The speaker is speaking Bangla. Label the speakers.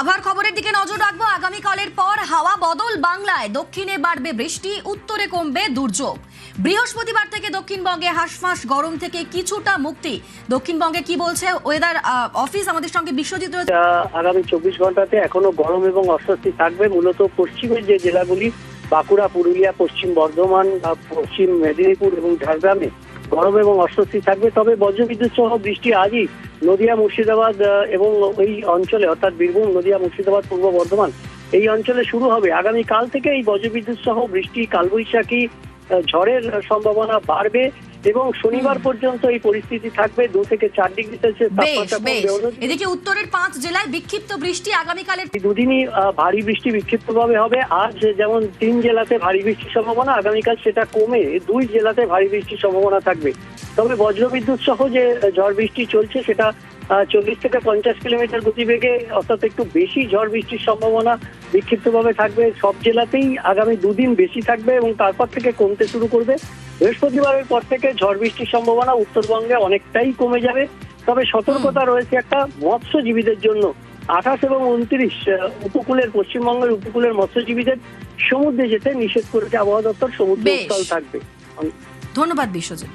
Speaker 1: আবার খবরের দিকে নজর রাখবো। আগামীকালের পর হাওয়া বদল বাংলায়। দক্ষিণে বাড়বে বৃষ্টি, উত্তরে কমবে দুর্যোগ। বৃহস্পতিবার থেকে দক্ষিণবঙ্গে হাঁসফাঁস গরম থেকে কিছুটা মুক্তি। দক্ষিণবঙ্গে কি বলছে ওয়েদার অফিস? আমাদের সঙ্গে বিশ্বজিৎ রয়েছে।
Speaker 2: আগামী 24 ঘন্টাতে এখনো গরম এবং অস্বস্তি থাকবে। মূলত পশ্চিমের যে জেলাগুলি বাঁকুড়া, পুরুলিয়া, পশ্চিম বর্ধমান, পশ্চিম মেদিনীপুর এবং ঝাড়গ্রামে গরম এবং অস্বস্তি থাকবে। তবে বজ্রবিদ্যুৎ সহ বৃষ্টি আজই নদিয়া, মুর্শিদাবাদ এবং এই অঞ্চলে অর্থাৎ বীরভূম, নদিয়া, মুর্শিদাবাদ, পূর্ব বর্ধমান এই অঞ্চলে শুরু হবে। আগামীকাল থেকে এই বজ্রবিদ্যুৎ সহ বৃষ্টি, কালবৈশাখী, ঝড়ের সম্ভাবনা বাড়বে এবং শনিবার পর্যন্ত এই পরিস্থিতি থাকবে। 2 থেকে 4 ডিগ্রি সেলসিয়াস তাপমাত্রা কমবে।
Speaker 1: এদিকে উত্তরের 5 জেলায় বিক্ষিপ্ত বৃষ্টি আগামীকালের
Speaker 2: দুদিনই ভারী বৃষ্টি বিক্ষিপ্তভাবে হবে। আজ যেমন 3 জেলাতে ভারী বৃষ্টির সম্ভাবনা, আগামীকাল সেটা কমে 2 জেলাতে ভারী বৃষ্টির সম্ভাবনা থাকবে। তবে বজ্রবিদ্যুৎ সহ যে ঝড় বৃষ্টি চলছে সেটা 40 থেকে 50 কিলোমিটার গতিবেগে, অর্থাৎ একটু বেশি ঝড় বৃষ্টির সম্ভাবনা বিক্ষিপ্তভাবে থাকবে। সব জেলাতেই আগামী 2 দিন বেশি থাকবে এবং তারপর থেকে কমতে শুরু করবে। বৃহস্পতিবারের পর থেকে ঝড় বৃষ্টির সম্ভাবনা উত্তরবঙ্গে অনেকটাই কমে যাবে। তবে সতর্কতা রয়েছে একটা মৎস্যজীবীদের জন্য। 28 এবং 29 উপকূলের, পশ্চিমবঙ্গের উপকূলের মৎস্যজীবীদের সমুদ্রে যেতে নিষেধ করেছে আবহাওয়া দপ্তর। সমুদ্র উত্তাল থাকবে।
Speaker 1: ধন্যবাদ বিশ্বজিৎ।